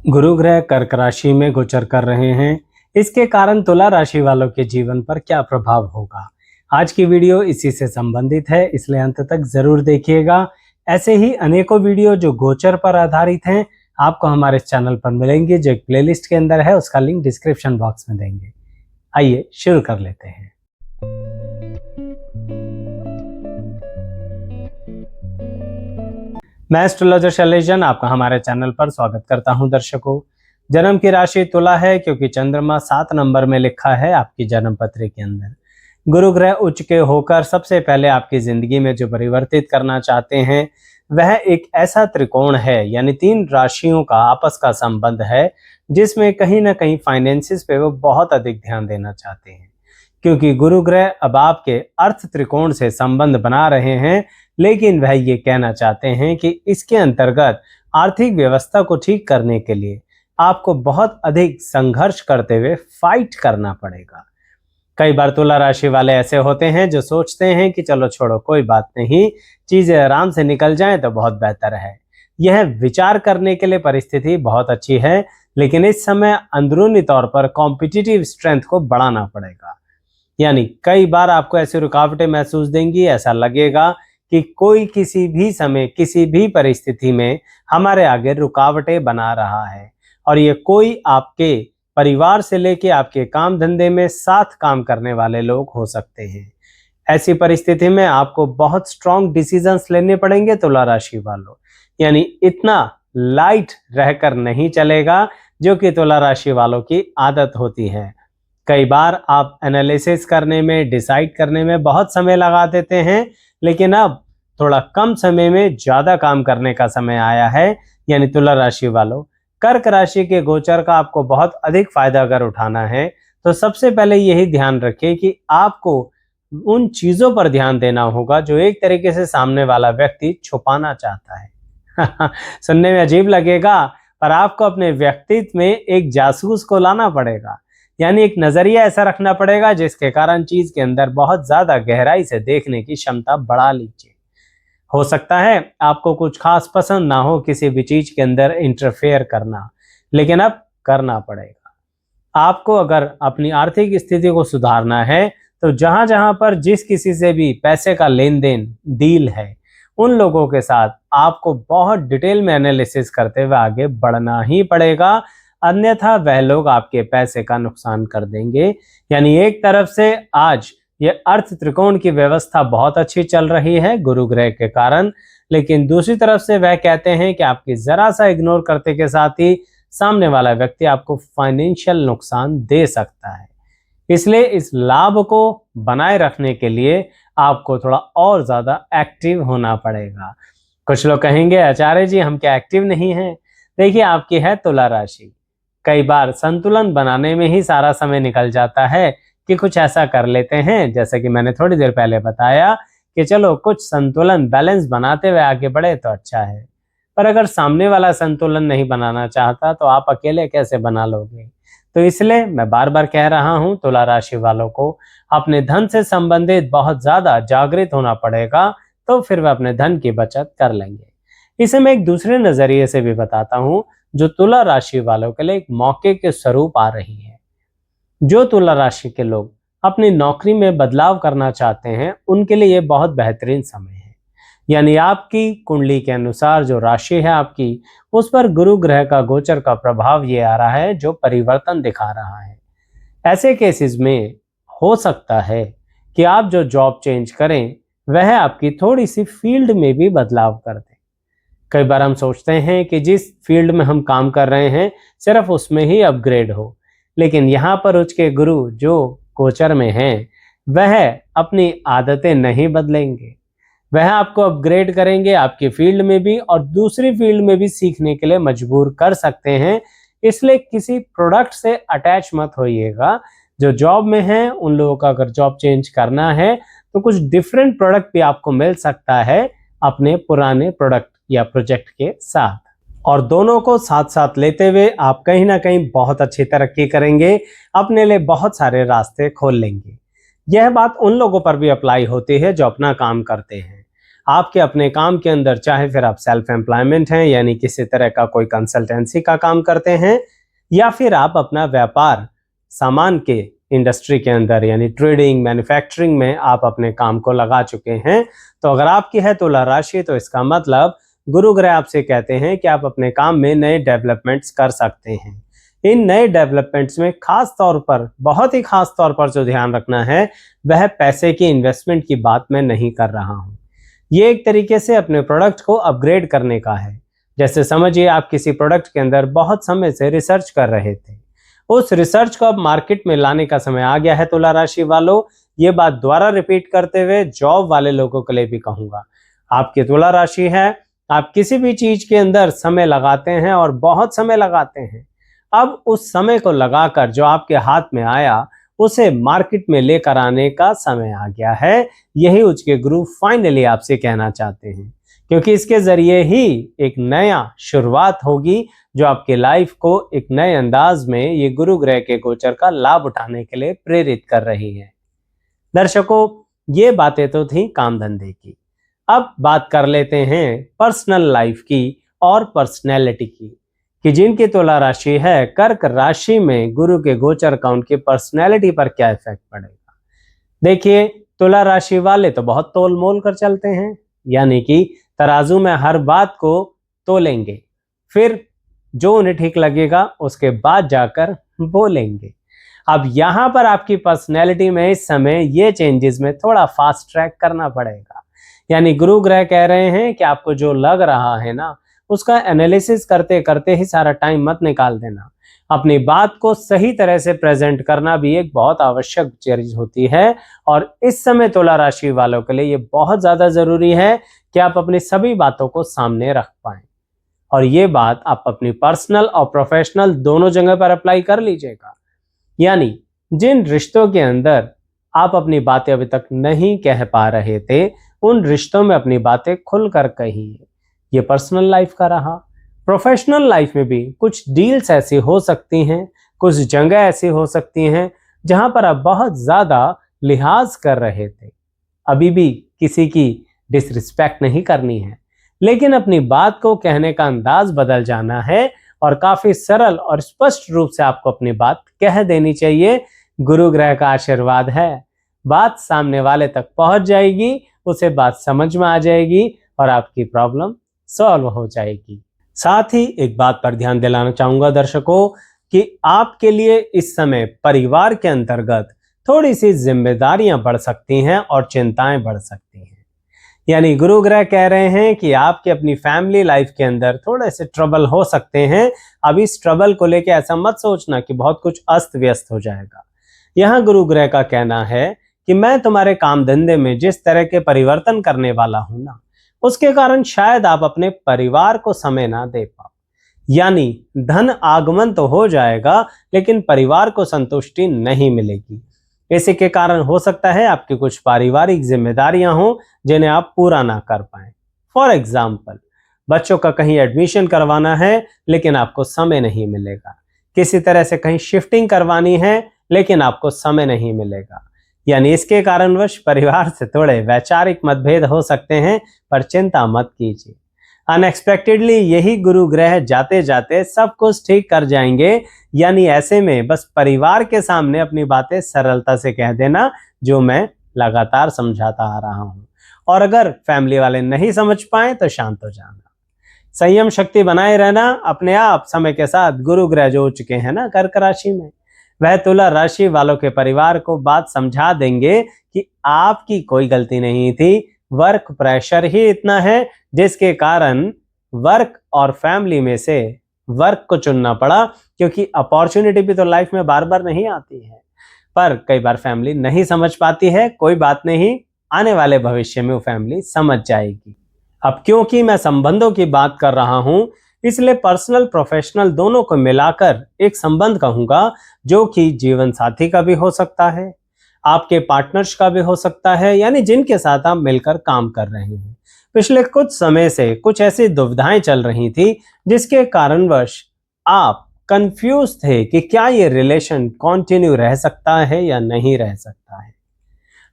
गुरु ग्रह कर्क राशि में गोचर कर रहे हैं। इसके कारण तुला राशि वालों के जीवन पर क्या प्रभाव होगा, आज की वीडियो इसी से संबंधित है, इसलिए अंत तक जरूर देखिएगा। ऐसे ही अनेकों वीडियो जो गोचर पर आधारित हैं आपको हमारे चैनल पर मिलेंगे, जो एक प्लेलिस्ट के अंदर है, उसका लिंक डिस्क्रिप्शन बॉक्स में देंगे। आइए शुरू कर लेते हैं। मैं एस्ट्रोलॉजर शैलेशन आपका हमारे चैनल पर स्वागत करता हूं। दर्शकों, जन्म की राशि तुला है क्योंकि चंद्रमा 7 नंबर में लिखा है आपकी जन्म पत्री के अंदर। गुरु ग्रह उच्च के होकर सबसे पहले आपकी जिंदगी में जो परिवर्तित करना चाहते हैं वह एक ऐसा त्रिकोण है, यानी 3 राशियों का आपस का संबंध है, जिसमें कहीं ना कहीं फाइनेंसिस पे वो बहुत अधिक ध्यान देना चाहते हैं। क्योंकि गुरु ग्रह अब आपके अर्थ त्रिकोण से संबंध बना रहे हैं, लेकिन वह ये कहना चाहते हैं कि इसके अंतर्गत आर्थिक व्यवस्था को ठीक करने के लिए आपको बहुत अधिक संघर्ष करते हुए फाइट करना पड़ेगा। कई बार तुला राशि वाले ऐसे होते हैं जो सोचते हैं कि चलो छोड़ो, कोई बात नहीं, चीजें आराम से निकल जाएं तो बहुत बेहतर है। यह विचार करने के लिए परिस्थिति बहुत अच्छी है, लेकिन इस समय अंदरूनी तौर पर कॉम्पिटिटिव स्ट्रेंथ को बढ़ाना पड़ेगा। यानी कई बार आपको ऐसी रुकावटें महसूस देंगी, ऐसा लगेगा कि कोई किसी भी समय किसी भी परिस्थिति में हमारे आगे रुकावटें बना रहा है, और ये कोई आपके परिवार से लेके आपके काम धंधे में साथ काम करने वाले लोग हो सकते हैं। ऐसी परिस्थिति में आपको बहुत स्ट्रॉन्ग डिसीजंस लेने पड़ेंगे तुला राशि वालों, यानी इतना लाइट रहकर नहीं चलेगा जो कि तुला राशि वालों की आदत होती है। कई बार आप एनालिसिस करने में, डिसाइड करने में बहुत समय लगा देते हैं, लेकिन अब थोड़ा कम समय में ज्यादा काम करने का समय आया है। यानी तुला राशि वालों, कर्क राशि के गोचर का आपको बहुत अधिक फायदा अगर उठाना है तो सबसे पहले यही ध्यान रखें कि आपको उन चीजों पर ध्यान देना होगा जो एक तरीके से सामने वाला व्यक्ति छुपाना चाहता है। सुनने में अजीब लगेगा, पर आपको अपने व्यक्तित्व में एक जासूस को लाना पड़ेगा, यानी एक नजरिया ऐसा रखना पड़ेगा जिसके कारण चीज के अंदर बहुत ज्यादा गहराई से देखने की क्षमता बढ़ा लीजिए। हो सकता है आपको कुछ खास पसंद ना हो किसी भी चीज के अंदर इंटरफेयर करना, लेकिन अब करना पड़ेगा। आपको अगर अपनी आर्थिक स्थिति को सुधारना है तो जहां जहां पर जिस किसी से भी पैसे का लेन देन डील है, उन लोगों के साथ आपको बहुत डिटेल में एनालिसिस करते हुए आगे बढ़ना ही पड़ेगा, अन्यथा वह लोग आपके पैसे का नुकसान कर देंगे। यानी एक तरफ से आज ये अर्थ त्रिकोण की व्यवस्था बहुत अच्छी चल रही है गुरु ग्रह के कारण, लेकिन दूसरी तरफ से वह कहते हैं कि आपकी जरा सा इग्नोर करते के साथ ही सामने वाला व्यक्ति आपको फाइनेंशियल नुकसान दे सकता है। इसलिए इस लाभ को बनाए रखने के लिए आपको थोड़ा और ज्यादा एक्टिव होना पड़ेगा। कुछ लोग कहेंगे आचार्य जी हम क्या एक्टिव नहीं हैं? देखिए, आपकी है तुला राशि, कई बार संतुलन बनाने में ही सारा समय निकल जाता है कि कुछ ऐसा कर लेते हैं, जैसे कि मैंने थोड़ी देर पहले बताया कि चलो कुछ संतुलन बैलेंस बनाते हुए आगे बढ़े तो अच्छा है। पर अगर सामने वाला संतुलन नहीं बनाना चाहता तो आप अकेले कैसे बना लोगे? तो इसलिए मैं बार बार कह रहा हूं, तुला राशि वालों को अपने धन से संबंधित बहुत ज्यादा जागृत होना पड़ेगा, तो फिर वह अपने धन की बचत कर लेंगे। इसे मैं एक दूसरे नजरिए से भी बताता हूं, जो तुला राशि वालों के लिए एक मौके के स्वरूप आ रही है। जो तुला राशि के लोग अपनी नौकरी में बदलाव करना चाहते हैं, उनके लिए ये बहुत बेहतरीन समय है। यानी आपकी कुंडली के अनुसार जो राशि है आपकी, उस पर गुरु ग्रह का गोचर का प्रभाव ये आ रहा है जो परिवर्तन दिखा रहा है। ऐसे केसेस में हो सकता है कि आप जो जॉब चेंज करें वह आपकी थोड़ी सी फील्ड में भी बदलाव कर दें। कई बार हम सोचते हैं कि जिस फील्ड में हम काम कर रहे हैं सिर्फ उसमें ही अपग्रेड हो, लेकिन यहाँ पर उच्च के गुरु जो गोचर में हैं वह अपनी आदतें नहीं बदलेंगे, वह आपको अपग्रेड करेंगे आपकी फील्ड में भी और दूसरी फील्ड में भी सीखने के लिए मजबूर कर सकते हैं। इसलिए किसी प्रोडक्ट से अटैच मत होइएगा। जो जॉब में है उन लोगों का अगर जॉब चेंज करना है तो कुछ डिफरेंट प्रोडक्ट भी आपको मिल सकता है अपने पुराने प्रोडक्ट या प्रोजेक्ट के साथ, और दोनों को साथ साथ लेते हुए आप कहीं ना कहीं बहुत अच्छी तरक्की करेंगे, अपने लिए बहुत सारे रास्ते खोल लेंगे। यह बात उन लोगों पर भी अप्लाई होती है जो अपना काम करते हैं। आपके अपने काम के अंदर, चाहे फिर आप सेल्फ एम्प्लॉयमेंट हैं यानी किसी तरह का कोई कंसल्टेंसी का काम करते हैं, या फिर आप अपना व्यापार सामान के इंडस्ट्री के अंदर यानी ट्रेडिंग मैन्युफैक्चरिंग में आप अपने काम को लगा चुके हैं, तो अगर आपकी है तुला राशि, तो इसका मतलब गुरु ग्रह आपसे कहते हैं कि आप अपने काम में नए डेवलपमेंट्स कर सकते हैं। इन नए डेवलपमेंट्स में खास तौर पर, बहुत ही खास तौर पर जो ध्यान रखना है वह पैसे की इन्वेस्टमेंट की बात मैं नहीं कर रहा हूँ। ये एक तरीके से अपने प्रोडक्ट को अपग्रेड करने का है। जैसे समझिए आप किसी प्रोडक्ट के अंदर बहुत समय से रिसर्च कर रहे थे, उस रिसर्च को अब मार्केट में लाने का समय आ गया है तुला राशि वालों। ये बात दोबारा रिपीट करते हुए जॉब वाले लोगों के लिए भी कहूंगा, आपकी तुला राशि है, आप किसी भी चीज के अंदर समय लगाते हैं और बहुत समय लगाते हैं। अब उस समय को लगाकर जो आपके हाथ में आया उसे मार्केट में लेकर आने का समय आ गया है। यही उच्च के गुरु फाइनली आपसे कहना चाहते हैं, क्योंकि इसके जरिए ही एक नया शुरुआत होगी जो आपके लाइफ को एक नए अंदाज में ये गुरु ग्रह के गोचर का लाभ उठाने के लिए प्रेरित कर रही है। दर्शकों, ये बातें तो थी काम धंधे की। अब बात कर लेते हैं पर्सनल लाइफ की और पर्सनैलिटी की, कि जिनकी तुला राशि है कर्क राशि में गुरु के गोचर का उनकी पर्सनैलिटी पर क्या इफेक्ट पड़ेगा। देखिए, तुला राशि वाले तो बहुत तोल मोल कर चलते हैं, यानी कि तराजू में हर बात को तोलेंगे, फिर जो उन्हें ठीक लगेगा उसके बाद जाकर बोलेंगे। अब यहाँ पर आपकी पर्सनैलिटी में इस समय ये चेंजेस में थोड़ा फास्ट ट्रैक करना पड़ेगा। यानी गुरु ग्रह कह रहे हैं कि आपको जो लग रहा है ना, उसका एनालिसिस करते करते ही सारा टाइम मत निकाल देना। अपनी बात को सही तरह से प्रेजेंट करना भी एक बहुत आवश्यक चीज होती है, और इस समय तुला राशि वालों के लिए ये बहुत ज्यादा जरूरी है कि आप अपनी सभी बातों को सामने रख पाएं। और ये बात आप अपनी पर्सनल और प्रोफेशनल दोनों जगह पर अप्लाई कर लीजिएगा। यानी जिन रिश्तों के अंदर आप अपनी बातें अभी तक नहीं कह पा रहे थे, उन रिश्तों में अपनी बातें खुलकर कहिए। ये पर्सनल लाइफ का रहा। प्रोफेशनल लाइफ में भी कुछ डील्स ऐसी हो सकती हैं, कुछ जगह ऐसी हो सकती हैं जहां पर आप बहुत ज्यादा लिहाज कर रहे थे। अभी भी किसी की डिसरिस्पेक्ट नहीं करनी है, लेकिन अपनी बात को कहने का अंदाज बदल जाना है और काफी सरल और स्पष्ट रूप से आपको अपनी बात कह देनी चाहिए। गुरु ग्रह का आशीर्वाद है, बात सामने वाले तक पहुंच जाएगी, उसे बात समझ में आ जाएगी और आपकी प्रॉब्लम सॉल्व हो जाएगी। साथ ही एक बात पर ध्यान दिलाना चाहूंगा दर्शकों, कि आपके लिए इस समय परिवार के अंतर्गत थोड़ी सी जिम्मेदारियां बढ़ सकती हैं और चिंताएं बढ़ सकती हैं। यानी गुरु ग्रह कह रहे हैं कि आपके अपनी फैमिली लाइफ के अंदर थोड़े से ट्रबल हो सकते हैं। अब इस ट्रबल को लेकर ऐसा मत सोचना कि बहुत कुछ अस्त व्यस्त हो जाएगा। यहाँ गुरु ग्रह का कहना है कि मैं तुम्हारे काम धंधे में जिस तरह के परिवर्तन करने वाला हूं ना, उसके कारण शायद आप अपने परिवार को समय ना दे पाओ। यानी धन आगमन तो हो जाएगा, लेकिन परिवार को संतुष्टि नहीं मिलेगी। इसी के कारण हो सकता है आपकी कुछ पारिवारिक जिम्मेदारियां हों जिन्हें आप पूरा ना कर पाएं। फॉर एग्जाम्पल, बच्चों का कहीं एडमिशन करवाना है लेकिन आपको समय नहीं मिलेगा। किसी तरह से कहीं शिफ्टिंग करवानी है लेकिन आपको समय नहीं मिलेगा। यानी इसके कारणवश परिवार से थोड़े वैचारिक मतभेद हो सकते हैं, पर चिंता मत कीजिए। अनएक्सपेक्टेडली यही गुरु ग्रह जाते जाते सब कुछ ठीक कर जाएंगे। यानी ऐसे में बस परिवार के सामने अपनी बातें सरलता से कह देना, जो मैं लगातार समझाता आ रहा हूं। और अगर फैमिली वाले नहीं समझ पाए तो शांत हो जाना, संयम शक्ति बनाए रहना। अपने आप समय के साथ गुरु ग्रह जो हो चुके हैं ना कर्क राशि में, वह तुला राशि वालों के परिवार को बात समझा देंगे कि आपकी कोई गलती नहीं थी, वर्क प्रेशर ही इतना है जिसके कारण वर्क और फैमिली में से वर्क को चुनना पड़ा। क्योंकि अपॉर्चुनिटी भी तो लाइफ में बार बार नहीं आती है, पर कई बार फैमिली नहीं समझ पाती है। कोई बात नहीं, आने वाले भविष्य में वो फैमिली समझ जाएगी। अब क्योंकि मैं संबंधों की बात कर रहा हूं, इसलिए पर्सनल प्रोफेशनल दोनों को मिलाकर एक संबंध कहूंगा, जो कि जीवन साथी का भी हो सकता है, आपके पार्टनर्स का भी हो सकता है, यानी जिनके साथ आप मिलकर काम कर रहे हैं। पिछले कुछ समय से कुछ ऐसी दुविधाएं चल रही थी जिसके कारणवश आप कंफ्यूज थे कि क्या ये रिलेशन कंटिन्यू रह सकता है या नहीं रह सकता है।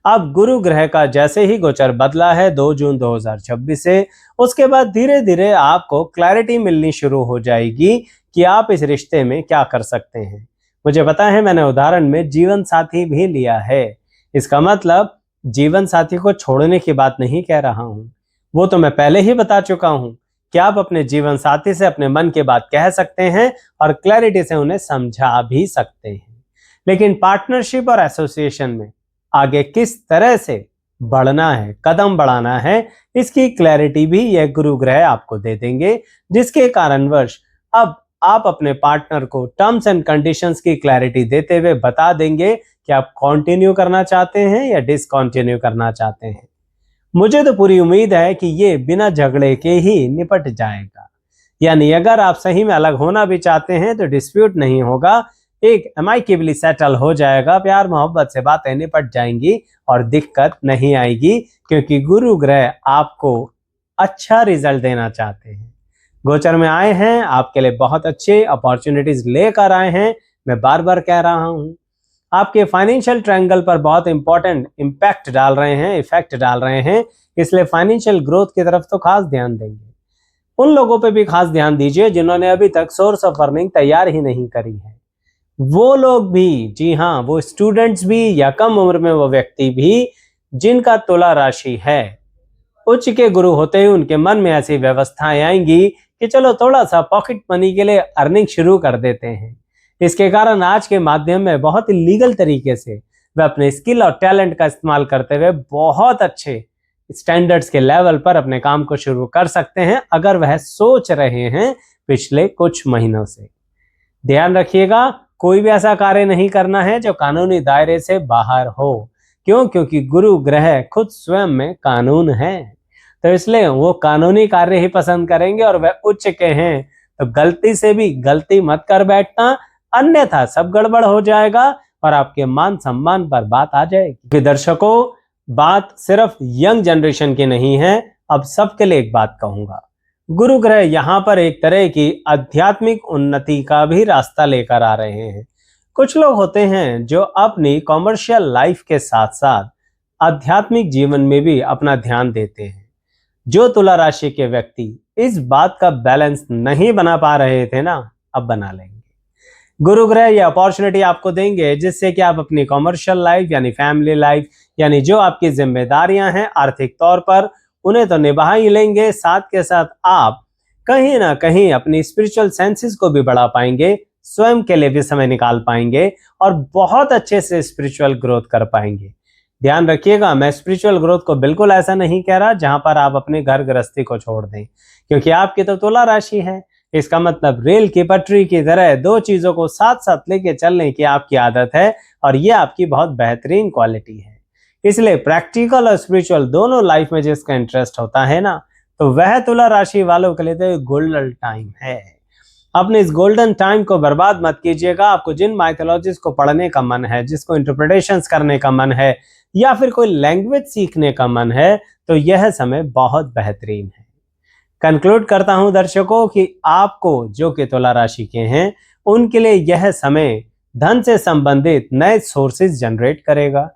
अब गुरु ग्रह का जैसे ही गोचर बदला है 2 जून 2026 से, उसके बाद धीरे धीरे आपको क्लैरिटी मिलनी शुरू हो जाएगी कि आप इस रिश्ते में क्या कर सकते हैं। मुझे पता है, मैंने उदाहरण में जीवन साथी भी लिया है। इसका मतलब जीवन साथी को छोड़ने की बात नहीं कह रहा हूं, वो तो मैं पहले ही बता चुका हूं कि आप अपने जीवन साथी से अपने मन की बात कह सकते हैं और क्लैरिटी से उन्हें समझा भी सकते हैं। लेकिन पार्टनरशिप और एसोसिएशन में आगे किस तरह से बढ़ना है, कदम बढ़ाना है, इसकी क्लैरिटी भी यह गुरु ग्रह आपको दे देंगे, जिसके कारणवश अब आप अपने पार्टनर को टर्म्स एंड कंडीशंस की क्लैरिटी देते हुए बता देंगे कि आप कंटिन्यू करना चाहते हैं या डिसकंटिन्यू करना चाहते हैं। मुझे तो पूरी उम्मीद है कि ये बिना झगड़े के ही निपट जाएगा। यानी अगर आप सही में अलग होना भी चाहते हैं तो डिस्प्यूट नहीं होगा, एक एमाइकेबली सेटल हो जाएगा, प्यार मोहब्बत से बातें निपट जाएंगी और दिक्कत नहीं आएगी, क्योंकि गुरु ग्रह आपको अच्छा रिजल्ट देना चाहते हैं। गोचर में आए हैं, आपके लिए बहुत अच्छे अपॉर्चुनिटीज लेकर आए हैं। मैं बार बार कह रहा हूं, आपके फाइनेंशियल ट्रायंगल पर बहुत इंपॉर्टेंट इम्पैक्ट डाल रहे हैं, इफेक्ट डाल रहे हैं, इसलिए फाइनेंशियल ग्रोथ की तरफ तो खास ध्यान देंगे। उन लोगों पे भी खास ध्यान दीजिए जिन्होंने अभी तक सोर्स ऑफ अर्निंग तैयार ही नहीं करी है। वो लोग भी, जी हाँ, वो स्टूडेंट्स भी या कम उम्र में वो व्यक्ति भी जिनका तुला राशि है, उच्च के गुरु होते ही उनके मन में ऐसी व्यवस्थाएं आएंगी कि चलो थोड़ा सा पॉकेट मनी के लिए अर्निंग शुरू कर देते हैं। इसके कारण आज के माध्यम में बहुत ही लीगल तरीके से वे अपने स्किल और टैलेंट का इस्तेमाल करते हुए बहुत अच्छे स्टैंडर्ड्स के लेवल पर अपने काम को शुरू कर सकते हैं, अगर वह सोच रहे हैं पिछले कुछ महीनों से। ध्यान रखिएगा, कोई भी ऐसा कार्य नहीं करना है जो कानूनी दायरे से बाहर हो। क्यों? क्योंकि गुरु ग्रह खुद स्वयं में कानून है, तो इसलिए वो कानूनी कार्य ही पसंद करेंगे और वह उच्च के हैं, तो गलती से भी गलती मत कर बैठना, अन्यथा सब गड़बड़ हो जाएगा और आपके मान सम्मान पर बात आ जाएगी। दर्शकों, बात सिर्फ यंग जनरेशन की नहीं है, अब सबके लिए एक बात कहूंगा। गुरु ग्रह यहाँ पर एक तरह की आध्यात्मिक उन्नति का भी रास्ता लेकर आ रहे हैं। कुछ लोग होते हैं जो अपनी कॉमर्शियल लाइफ के साथ साथ आध्यात्मिक जीवन में भी अपना ध्यान देते हैं। जो तुला राशि के व्यक्ति इस बात का बैलेंस नहीं बना पा रहे थे ना, अब बना लेंगे। गुरु ग्रह ये अपॉर्चुनिटी आपको देंगे जिससे कि आप अपनी कॉमर्शियल लाइफ यानी फैमिली लाइफ यानी जो आपकी जिम्मेदारियां हैं आर्थिक तौर पर, उन्हें तो निभा ही लेंगे, साथ के साथ आप कहीं ना कहीं अपनी स्पिरिचुअल सेंसेस को भी बढ़ा पाएंगे, स्वयं के लिए भी समय निकाल पाएंगे और बहुत अच्छे से स्पिरिचुअल ग्रोथ कर पाएंगे। ध्यान रखिएगा, मैं स्पिरिचुअल ग्रोथ को बिल्कुल ऐसा नहीं कह रहा जहां पर आप अपने घर गृहस्थी को छोड़ दें, क्योंकि आपकी तो तुला राशि है। इसका मतलब रेल की पटरी की तरह दो चीजों को साथ साथ लेके चलने की आपकी आदत है और ये आपकी बहुत बेहतरीन क्वालिटी है। इसलिए प्रैक्टिकल और स्पिरिचुअल दोनों लाइफ में जिसका इंटरेस्ट होता है ना, तो वह तुला राशि वालों के लिए तो गोल्डन टाइम है। अपने इस गोल्डन टाइम को बर्बाद मत कीजिएगा। आपको जिन माइथोलॉजीज को पढ़ने का मन है, जिसको इंटरप्रिटेशंस करने का मन है या फिर कोई लैंग्वेज सीखने का मन है, तो यह समय बहुत बेहतरीन है। कंक्लूड करता हूं दर्शकों कि आपको जो कि तुला राशि के हैं उनके लिए यह समय धन से संबंधित नए सोर्सेज जनरेट करेगा।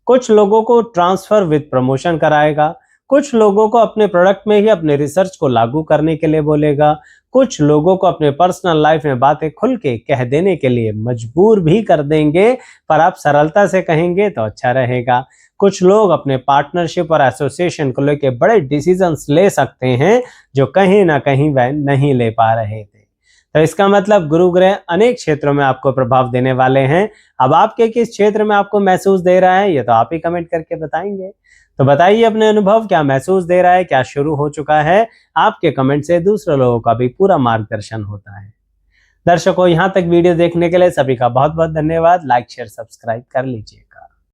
कुछ लोगों को ट्रांसफर विद प्रमोशन कराएगा, कुछ लोगों को अपने प्रोडक्ट में ही अपने रिसर्च को लागू करने के लिए बोलेगा, कुछ लोगों को अपने पर्सनल लाइफ में बातें खुल के कह देने के लिए मजबूर भी कर देंगे, पर आप सरलता से कहेंगे तो अच्छा रहेगा। कुछ लोग अपने पार्टनरशिप और एसोसिएशन को लेकर बड़े डिसीजंस ले सकते हैं जो कहीं ना कहीं वह नहीं ले पा रहे थे। तो इसका मतलब गुरु ग्रह अनेक क्षेत्रों में आपको प्रभाव देने वाले हैं। अब आपके किस क्षेत्र में आपको महसूस दे रहा है ये तो आप ही कमेंट करके बताएंगे। तो बताइए अपने अनुभव, क्या महसूस दे रहा है, क्या शुरू हो चुका है? आपके कमेंट से दूसरे लोगों का भी पूरा मार्गदर्शन होता है। दर्शकों, यहाँ तक वीडियो देखने के लिए सभी का बहुत बहुत धन्यवाद। लाइक शेयर सब्सक्राइब कर लीजिए।